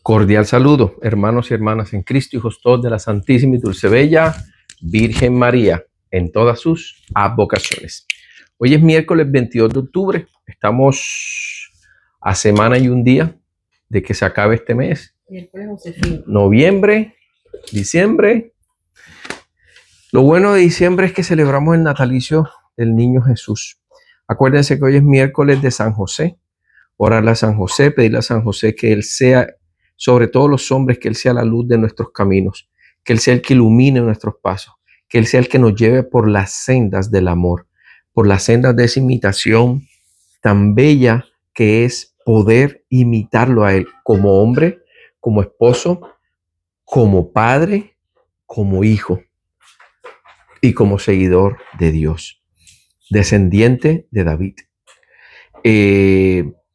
Cordial saludo, hermanos y hermanas en Cristo, hijos todos de la Santísima y Dulce Bella Virgen María, en todas sus advocaciones. Hoy es miércoles 22 de octubre, estamos a semana y un día de que se acabe este mes. Noviembre, diciembre. Lo bueno de diciembre es que celebramos el natalicio del niño Jesús. Acuérdense que hoy es miércoles de San José. Orarle a San José, pedirle a San José que Él sea, sobre todos los hombres, que Él sea la luz de nuestros caminos, que Él sea el que ilumine nuestros pasos, que Él sea el que nos lleve por las sendas del amor, por las sendas de esa imitación tan bella que es poder imitarlo a Él como hombre, como esposo, como padre, como hijo y como seguidor de Dios, descendiente de David.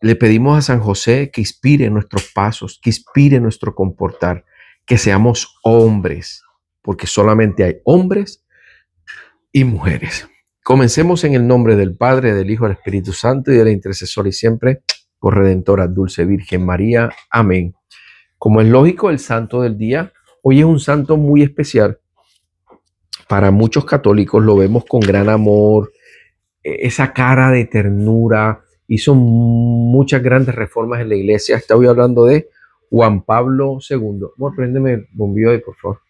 Le pedimos a San José que inspire nuestros pasos, que inspire nuestro comportar, que seamos hombres, porque solamente hay hombres y mujeres. Comencemos en el nombre del Padre, del Hijo, del Espíritu Santo y de la intercesora y siempre corredentora dulce Virgen María. Amén. Como es lógico, el santo del día, hoy es un santo muy especial. Para muchos católicos lo vemos con gran amor, esa cara de ternura. Hizo muchas grandes reformas en la iglesia. Estoy hablando de Juan Pablo II. Bueno, préndeme el bombillo ahí, por favor.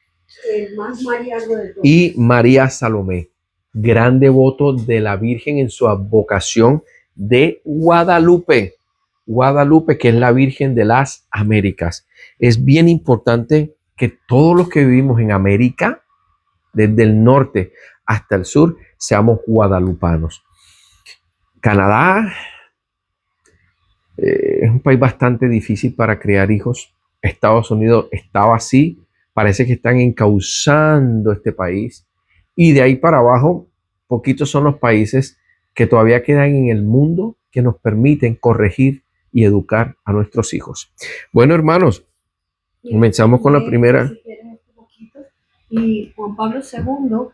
Y María Salomé, gran devoto de la Virgen en su advocación de Guadalupe. Guadalupe, que es la Virgen de las Américas. Es bien importante que todos los que vivimos en América, desde el norte hasta el sur, seamos guadalupanos. Canadá es un país bastante difícil para criar hijos. Estados Unidos estaba así. Parece que están encauzando este país. Y de ahí para abajo, poquitos son los países que todavía quedan en el mundo que nos permiten corregir y educar a nuestros hijos. Bueno, hermanos, comenzamos con la primera. Y Juan Pablo II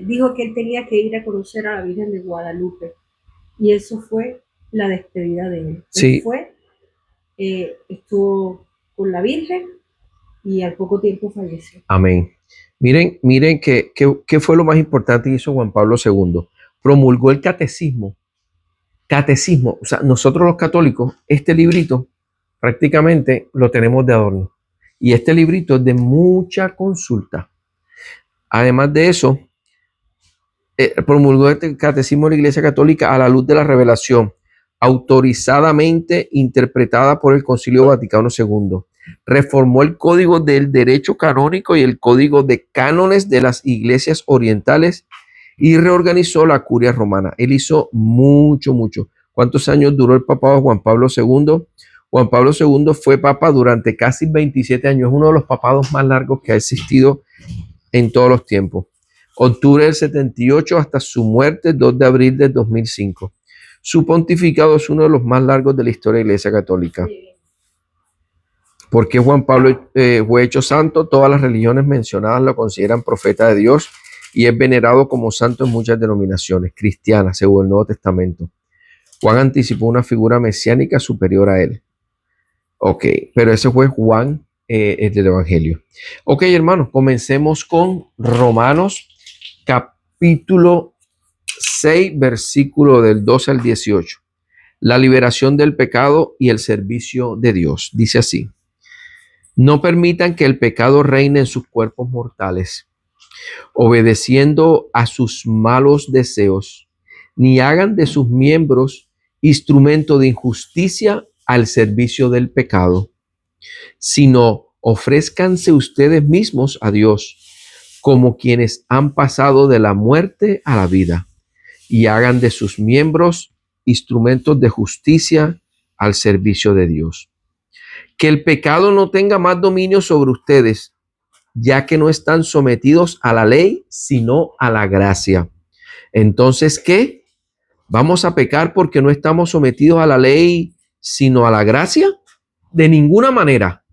dijo que él tenía que ir a conocer a la Virgen de Guadalupe. Y eso fue la despedida de él. Sí. Él fue, estuvo con la Virgen y al poco tiempo falleció. Amén. Miren qué fue lo más importante que hizo Juan Pablo II. Promulgó el catecismo. Catecismo, o sea, nosotros los católicos, este librito prácticamente lo tenemos de adorno. Y este librito es de mucha consulta. Además de eso, promulgó el catecismo de la Iglesia Católica a la luz de la revelación, autorizadamente interpretada por el Concilio Vaticano II. Reformó el Código del Derecho Canónico y el Código de Cánones de las Iglesias Orientales y reorganizó la Curia Romana. Él hizo mucho. ¿Cuántos años duró el papado Juan Pablo II? Juan Pablo II fue papa durante casi 27 años. Es uno de los papados más largos que ha existido en todos los tiempos. Octubre del 78 hasta su muerte, 2 de abril del 2005. Su pontificado es uno de los más largos de la historia de la Iglesia Católica. Porque Juan Pablo fue hecho santo, todas las religiones mencionadas lo consideran profeta de Dios y es venerado como santo en muchas denominaciones cristianas, según el Nuevo Testamento. Juan anticipó una figura mesiánica superior a él. Ok, pero ese fue Juan del Evangelio. Ok, hermanos, comencemos con Romanos capítulo 6, versículo del 12 al 18. La liberación del pecado y el servicio de Dios. Dice así: no permitan que el pecado reine en sus cuerpos mortales, obedeciendo a sus malos deseos, ni hagan de sus miembros instrumento de injusticia al servicio del pecado, sino ofrézcanse ustedes mismos a Dios como quienes han pasado de la muerte a la vida, y hagan de sus miembros instrumentos de justicia al servicio de Dios. Que el pecado no tenga más dominio sobre ustedes, ya que no están sometidos a la ley, sino a la gracia. Entonces, ¿qué? ¿Vamos a pecar porque no estamos sometidos a la ley, sino a la gracia? De ninguna manera.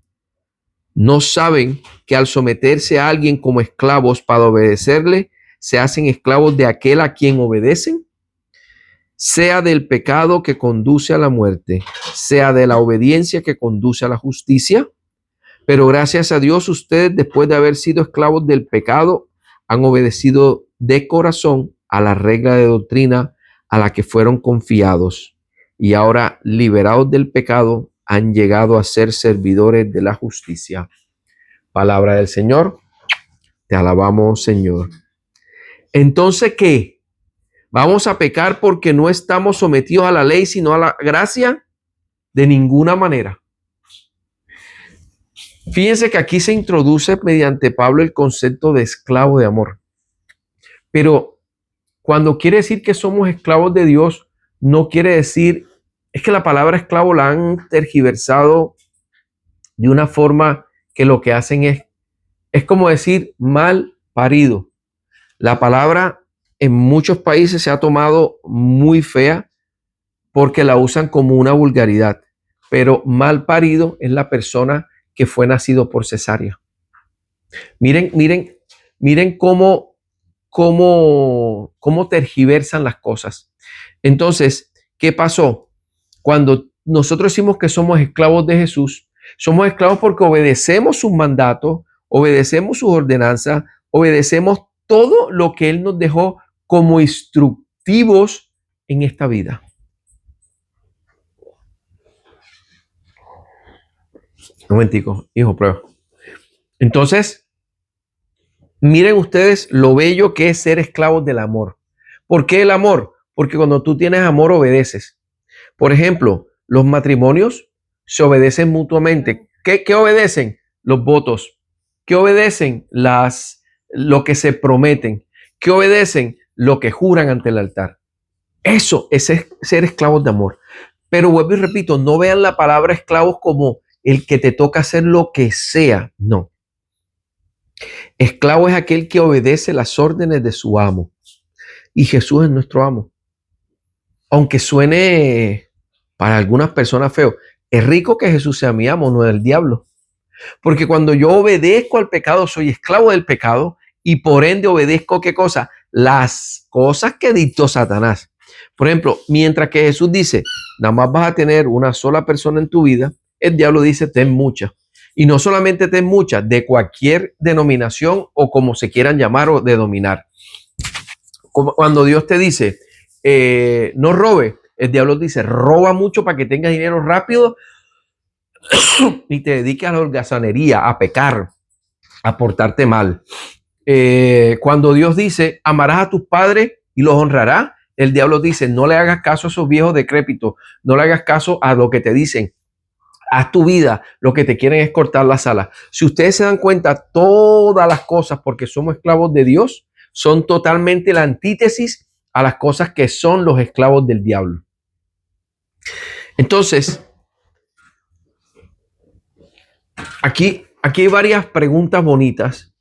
¿No saben que al someterse a alguien como esclavos para obedecerle, se hacen esclavos de aquel a quien obedecen? sea del pecado que conduce a la muerte, sea de la obediencia que conduce a la justicia. Pero gracias a Dios, ustedes, después de haber sido esclavos del pecado, han obedecido de corazón a la regla de doctrina a la que fueron confiados. Y ahora, liberados del pecado, han llegado a ser servidores de la justicia. Palabra del Señor. Te alabamos, Señor. Entonces, ¿qué? ¿Vamos a pecar porque no estamos sometidos a la ley, sino a la gracia? De ninguna manera. Fíjense que aquí se introduce mediante Pablo el concepto de esclavo de amor. Pero cuando quiere decir que somos esclavos de Dios, no quiere decir, es que la palabra esclavo la han tergiversado de una forma que lo que hacen es como decir mal parido. La palabra en muchos países se ha tomado muy fea porque la usan como una vulgaridad, pero mal parido es la persona que fue nacido por cesárea. Miren cómo tergiversan las cosas. Entonces, ¿qué pasó? Cuando nosotros decimos que somos esclavos de Jesús, somos esclavos porque obedecemos sus mandatos, obedecemos sus ordenanzas, obedecemos todo lo que Él nos dejó como instructivos en esta vida. Un momentico, hijo, prueba. Entonces, miren ustedes lo bello que es ser esclavos del amor. ¿Por qué el amor? Porque cuando tú tienes amor, obedeces. Por ejemplo, los matrimonios se obedecen mutuamente. ¿Qué obedecen? Los votos. ¿Qué obedecen? Lo que se prometen. ¿Qué obedecen? Lo que juran ante el altar. Eso es ser esclavos de amor. Pero vuelvo y repito, no vean la palabra esclavos como el que te toca hacer lo que sea. No. Esclavo es aquel que obedece las órdenes de su amo. Y Jesús es nuestro amo. Aunque suene para algunas personas feo, es rico que Jesús sea mi amo, no el diablo. Porque cuando yo obedezco al pecado, soy esclavo del pecado y por ende obedezco, ¿qué cosa? Las cosas que dictó Satanás. Por ejemplo, mientras que Jesús dice, nada más vas a tener una sola persona en tu vida, el diablo dice, ten muchas. Y no solamente ten muchas, de cualquier denominación o como se quieran llamar o denominar. Como cuando Dios te dice, no robe, el diablo dice, roba mucho para que tengas dinero rápido y te dediques a la holgazanería, a pecar, a portarte mal. Cuando Dios dice, amarás a tus padres y los honrarás, el diablo dice, no le hagas caso a esos viejos decrépitos, no le hagas caso a lo que te dicen. Haz tu vida, lo que te quieren es cortar las alas. Si ustedes se dan cuenta, todas las cosas, porque somos esclavos de Dios, son totalmente la antítesis a las cosas que son los esclavos del diablo. Entonces, aquí hay varias preguntas bonitas,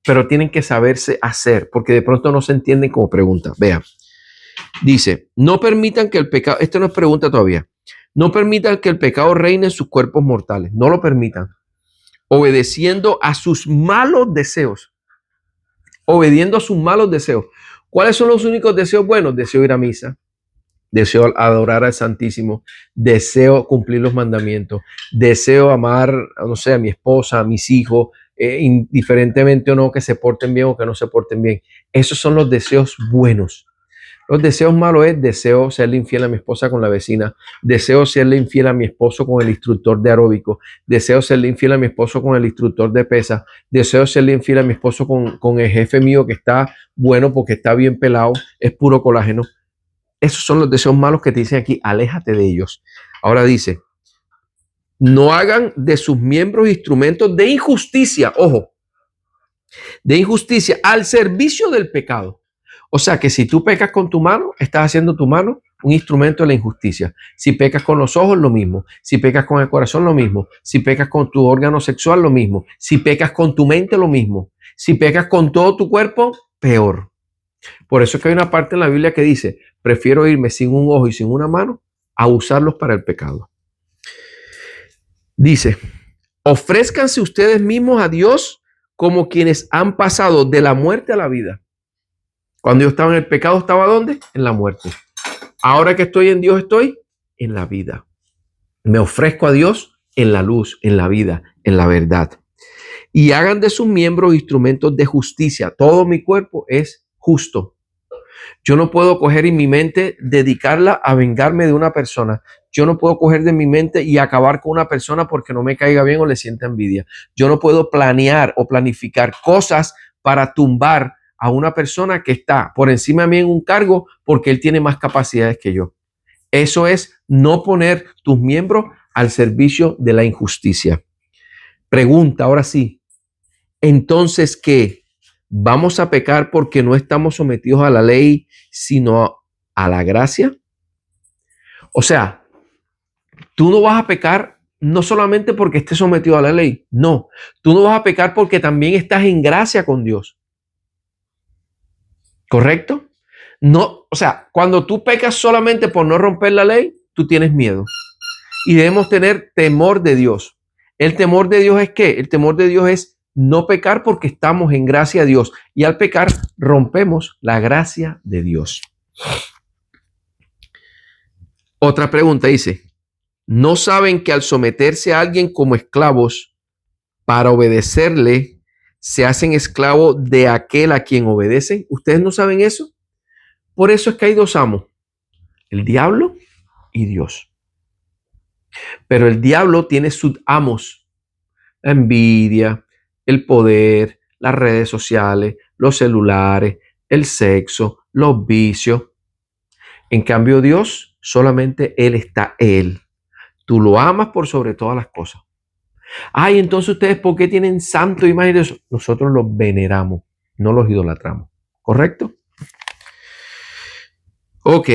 pero tienen que saberse hacer, porque de pronto no se entienden como preguntas. Vean, dice, no permitan que el pecado, esto no es pregunta todavía, no permitan que el pecado reine en sus cuerpos mortales, no lo permitan, obedeciendo a sus malos deseos, obediendo a sus malos deseos. ¿Cuáles son los únicos deseos buenos? Deseo ir a misa, deseo adorar al Santísimo, deseo cumplir los mandamientos, deseo amar, no sé, a mi esposa, a mis hijos, indiferentemente o no que se porten bien o que no se porten bien. Esos son los deseos buenos. Los deseos malos es deseo serle infiel a mi esposa con la vecina, deseo serle infiel a mi esposo con el instructor de aeróbico, deseo serle infiel a mi esposo con el instructor de pesa, deseo serle infiel a mi esposo con el jefe mío que está bueno porque está bien pelado, es puro colágeno. Esos son los deseos malos que te dicen aquí, aléjate de ellos. Ahora dice, no hagan de sus miembros instrumentos de injusticia, ojo, de injusticia al servicio del pecado. O sea que si tú pecas con tu mano, estás haciendo tu mano un instrumento de la injusticia. Si pecas con los ojos, lo mismo. Si pecas con el corazón, lo mismo. Si pecas con tu órgano sexual, lo mismo. Si pecas con tu mente, lo mismo. Si pecas con todo tu cuerpo, peor. Por eso es que hay una parte en la Biblia que dice, prefiero irme sin un ojo y sin una mano a usarlos para el pecado. Dice, ofrézcanse ustedes mismos a Dios como quienes han pasado de la muerte a la vida. Cuando yo estaba en el pecado, ¿estaba dónde? En la muerte. Ahora que estoy en Dios, estoy en la vida. Me ofrezco a Dios en la luz, en la vida, en la verdad. Y hagan de sus miembros instrumentos de justicia. Todo mi cuerpo es justo. Yo no puedo coger en mi mente, dedicarla a vengarme de una persona. Yo no puedo coger de mi mente y acabar con una persona porque no me caiga bien o le sienta envidia. Yo no puedo planear o planificar cosas para tumbar a una persona que está por encima de mí en un cargo porque él tiene más capacidades que yo. Eso es no poner tus miembros al servicio de la injusticia. Pregunta, ahora sí. Entonces, ¿qué? ¿Vamos a pecar porque no estamos sometidos a la ley, sino a la gracia? O sea, tú no vas a pecar no solamente porque estés sometido a la ley. No, tú no vas a pecar porque también estás en gracia con Dios. ¿Correcto? No, o sea, cuando tú pecas solamente por no romper la ley, tú tienes miedo. Y debemos tener temor de Dios. ¿El temor de Dios es qué? El temor de Dios es no pecar porque estamos en gracia de Dios. Y al pecar, rompemos la gracia de Dios. Otra pregunta dice, ¿no saben que al someterse a alguien como esclavos para obedecerle, se hacen esclavos de aquel a quien obedecen? ¿Ustedes no saben eso? Por eso es que hay dos amos, el diablo y Dios. Pero el diablo tiene sus amos, la envidia, el poder, las redes sociales, los celulares, el sexo, los vicios. En cambio, Dios, solamente Él está Él. Tú lo amas por sobre todas las cosas. Ay, entonces ustedes, ¿por qué tienen santo imagen de eso? Nosotros los veneramos, no los idolatramos. ¿Correcto? Ok,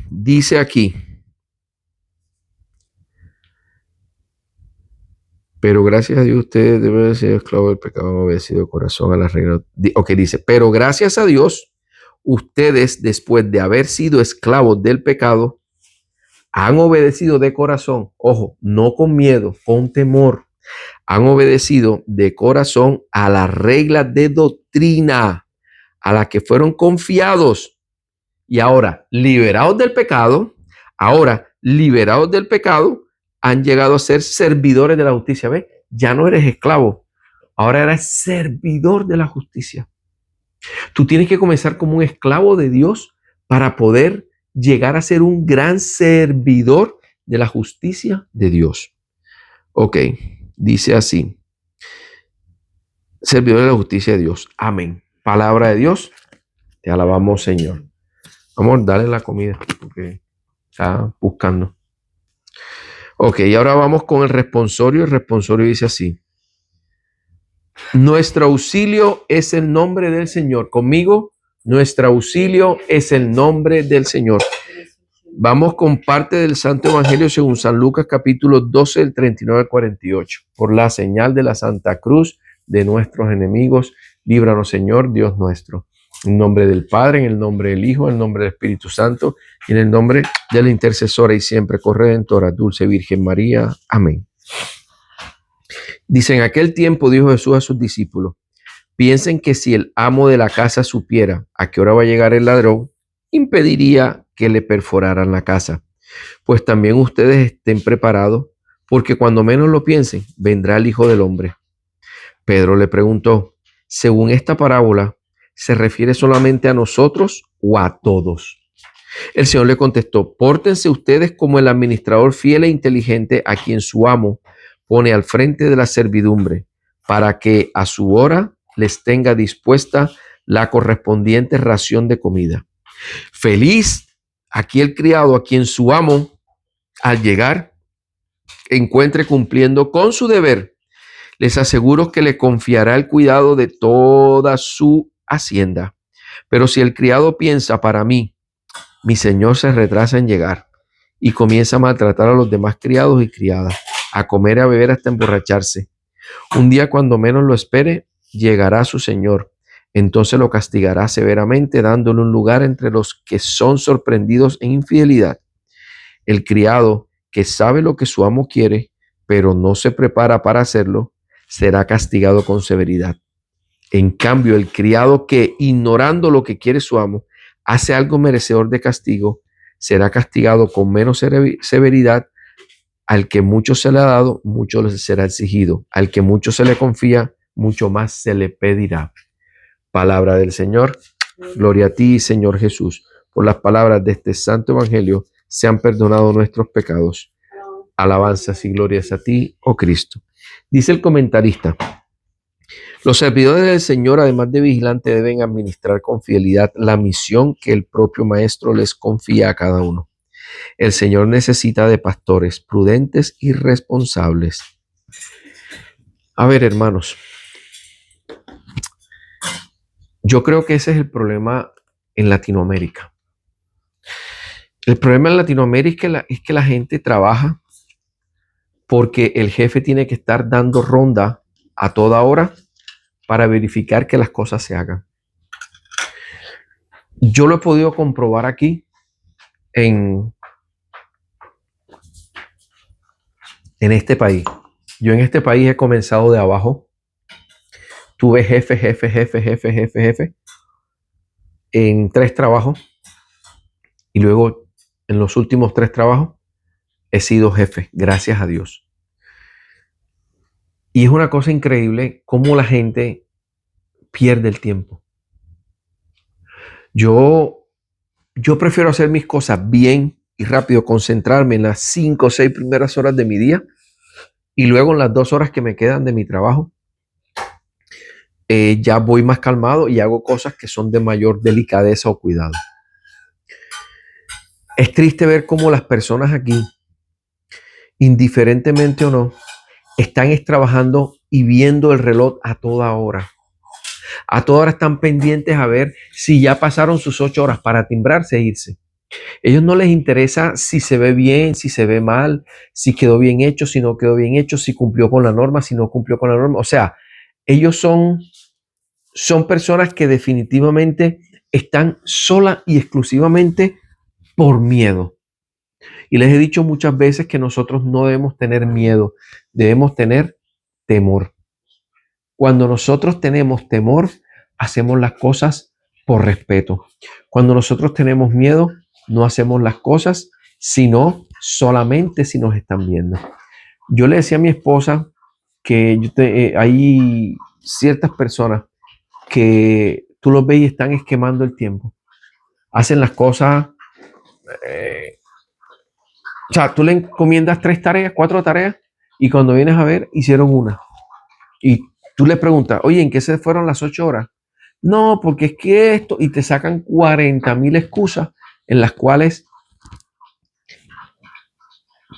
dice aquí. Pero gracias a Dios ustedes deben haber sido esclavos del pecado, han obedecido de corazón a las reglas. Ok, dice, pero gracias a Dios, ustedes después de haber sido esclavos del pecado, han obedecido de corazón, ojo, no con miedo, con temor, han obedecido de corazón a las reglas de doctrina a las que fueron confiados. Y ahora, liberados del pecado, han llegado a ser servidores de la justicia. ¿Ves? Ya no eres esclavo, ahora eres servidor de la justicia. Tú tienes que comenzar como un esclavo de Dios para poder llegar a ser un gran servidor de la justicia de Dios. Ok, dice así. Servidor de la justicia de Dios. Amén. Palabra de Dios. Te alabamos, Señor. Vamos, dale la comida porque está buscando. Ok, y ahora vamos con el responsorio. El responsorio dice así. Nuestro auxilio es el nombre del Señor. Conmigo, nuestro auxilio es el nombre del Señor. Vamos con parte del Santo Evangelio según San Lucas, capítulo 12, del 39 al 48. Por la señal de la Santa Cruz de nuestros enemigos, líbranos, Señor, Dios nuestro. En nombre del Padre, en el nombre del Hijo, en el nombre del Espíritu Santo y en el nombre de la intercesora y siempre corredentora, dulce Virgen María. Amén. Dice, en aquel tiempo dijo Jesús a sus discípulos, piensen que si el amo de la casa supiera a qué hora va a llegar el ladrón, impediría que le perforaran la casa. Pues también ustedes estén preparados, porque cuando menos lo piensen, vendrá el Hijo del Hombre. Pedro le preguntó, según esta parábola, ¿se refiere solamente a nosotros o a todos? El Señor le contestó, pórtense ustedes como el administrador fiel e inteligente a quien su amo pone al frente de la servidumbre, para que a su hora les tenga dispuesta la correspondiente ración de comida. Feliz aquí el criado a quien su amo, al llegar, encuentre cumpliendo con su deber. Les aseguro que le confiará el cuidado de toda su hacienda. Pero si el criado piensa, para mí, mi señor se retrasa en llegar, y comienza a maltratar a los demás criados y criadas, a comer y a beber hasta emborracharse, un día cuando menos lo espere, llegará su señor. Entonces lo castigará severamente, dándole un lugar entre los que son sorprendidos en infidelidad. El criado que sabe lo que su amo quiere, pero no se prepara para hacerlo, será castigado con severidad. En cambio, el criado que, ignorando lo que quiere su amo, hace algo merecedor de castigo, será castigado con menos severidad. Al que mucho se le ha dado, mucho le será exigido. Al que mucho se le confía, mucho más se le pedirá. Palabra del Señor. Gloria a ti, Señor Jesús. Por las palabras de este santo evangelio, sean perdonados nuestros pecados. Alabanzas y glorias a ti, oh Cristo. Dice el comentarista: los servidores del Señor, además de vigilantes, deben administrar con fidelidad la misión que el propio Maestro les confía a cada uno. El Señor necesita de pastores prudentes y responsables. A ver, hermanos, yo creo que ese es el problema en Latinoamérica. El problema en Latinoamérica es que la gente trabaja porque el jefe tiene que estar dando ronda a toda hora para verificar que las cosas se hagan. Yo lo he podido comprobar aquí en este país. Yo en este país he comenzado de abajo. Tuve jefe en 3 trabajos y luego en los últimos 3 trabajos he sido jefe, gracias a Dios. Y es una cosa increíble cómo la gente pierde el tiempo. Yo prefiero hacer mis cosas bien y rápido, concentrarme en las 5 o 6 primeras horas de mi día y luego en las 2 horas que me quedan de mi trabajo, ya voy más calmado y hago cosas que son de mayor delicadeza o cuidado. Es triste ver cómo las personas aquí, indiferentemente o no, están trabajando y viendo el reloj a toda hora. A toda hora están pendientes a ver si ya pasaron sus 8 horas para timbrarse e irse. Ellos no les interesa si se ve bien, si se ve mal, si quedó bien hecho, si no quedó bien hecho, si cumplió con la norma, si no cumplió con la norma. O sea, ellos son personas que definitivamente están sola y exclusivamente por miedo. Y les he dicho muchas veces que nosotros no debemos tener miedo, debemos tener temor. Cuando nosotros tenemos temor, hacemos las cosas por respeto. Cuando nosotros tenemos miedo, no hacemos las cosas, sino solamente si nos están viendo. Yo le decía a mi esposa que hay ciertas personas que tú los ves y están esquemando el tiempo. Hacen las cosas. O sea, tú le encomiendas 3 tareas, 4 tareas, y cuando vienes a ver, hicieron una. Y tú le preguntas, oye, ¿en qué se fueron las 8 horas? No, porque es que esto, y te sacan 40,000 excusas en las cuales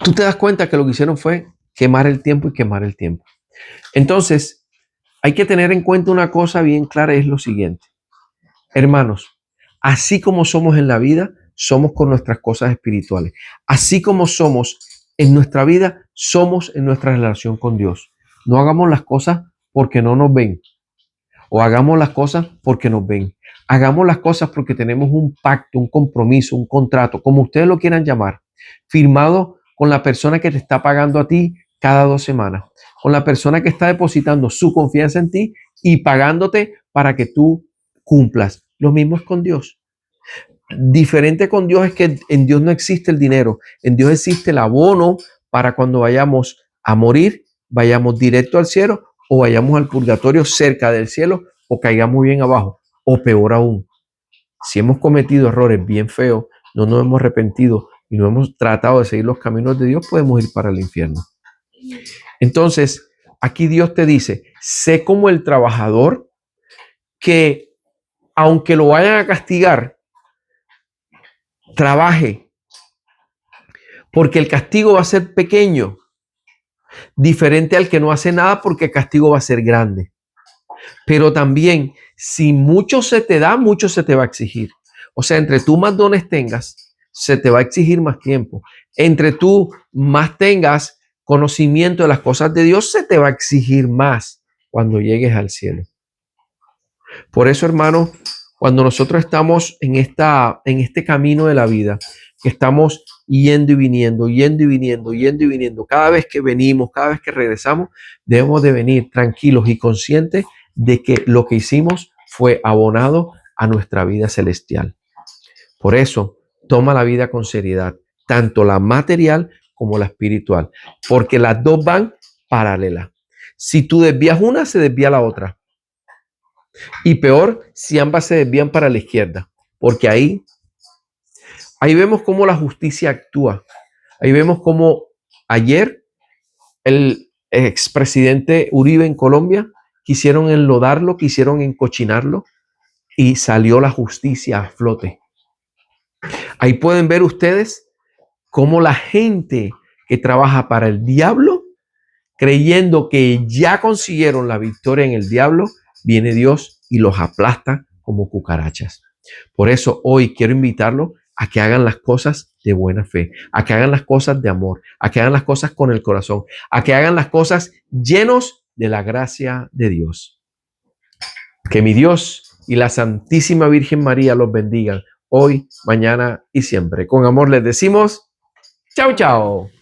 tú te das cuenta que lo que hicieron fue quemar el tiempo y quemar el tiempo. Entonces, hay que tener en cuenta una cosa bien clara, es lo siguiente. Hermanos, así como somos en la vida, somos con nuestras cosas espirituales. Así como somos en nuestra vida, somos en nuestra relación con Dios. No hagamos las cosas porque no nos ven. O hagamos las cosas porque nos ven. Hagamos las cosas porque tenemos un pacto, un compromiso, un contrato, como ustedes lo quieran llamar, firmado con la persona que te está pagando a ti cada 2 semanas, con la persona que está depositando su confianza en ti y pagándote para que tú cumplas. Lo mismo es con Dios. Diferente con Dios es que en Dios no existe el dinero, en Dios existe el abono para cuando vayamos a morir, vayamos directo al cielo o vayamos al purgatorio cerca del cielo o caigamos bien abajo, o peor aún, si hemos cometido errores bien feos, no nos hemos arrepentido y no hemos tratado de seguir los caminos de Dios, podemos ir para el infierno. Entonces, aquí Dios te dice, sé como el trabajador que aunque lo vayan a castigar, trabaje, porque el castigo va a ser pequeño, diferente al que no hace nada, porque el castigo va a ser grande. Pero también, si mucho se te da, mucho se te va a exigir. O sea, entre tú más dones tengas, se te va a exigir más tiempo. Entre tú más tengas conocimiento de las cosas de Dios, se te va a exigir más cuando llegues al cielo. Por eso, hermano, cuando nosotros estamos en este camino de la vida, que estamos yendo y viniendo, cada vez que venimos, cada vez que regresamos, debemos de venir tranquilos y conscientes de que lo que hicimos fue abonado a nuestra vida celestial. Por eso, Toma la vida con seriedad, tanto la material como la espiritual, porque las dos van paralelas. Si tú desvías una, se desvía la otra. Y peor, si ambas se desvían para la izquierda, porque ahí vemos cómo la justicia actúa. Ahí vemos cómo ayer el expresidente Uribe en Colombia quisieron enlodarlo, quisieron encochinarlo y salió la justicia a flote. Ahí pueden ver ustedes cómo la gente que trabaja para el diablo, creyendo que ya consiguieron la victoria en el diablo, viene Dios y los aplasta como cucarachas. Por eso hoy quiero invitarlos a que hagan las cosas de buena fe, a que hagan las cosas de amor, a que hagan las cosas con el corazón, a que hagan las cosas llenos de la gracia de Dios. Que mi Dios y la Santísima Virgen María los bendigan hoy, mañana y siempre. Con amor les decimos, chao, chao.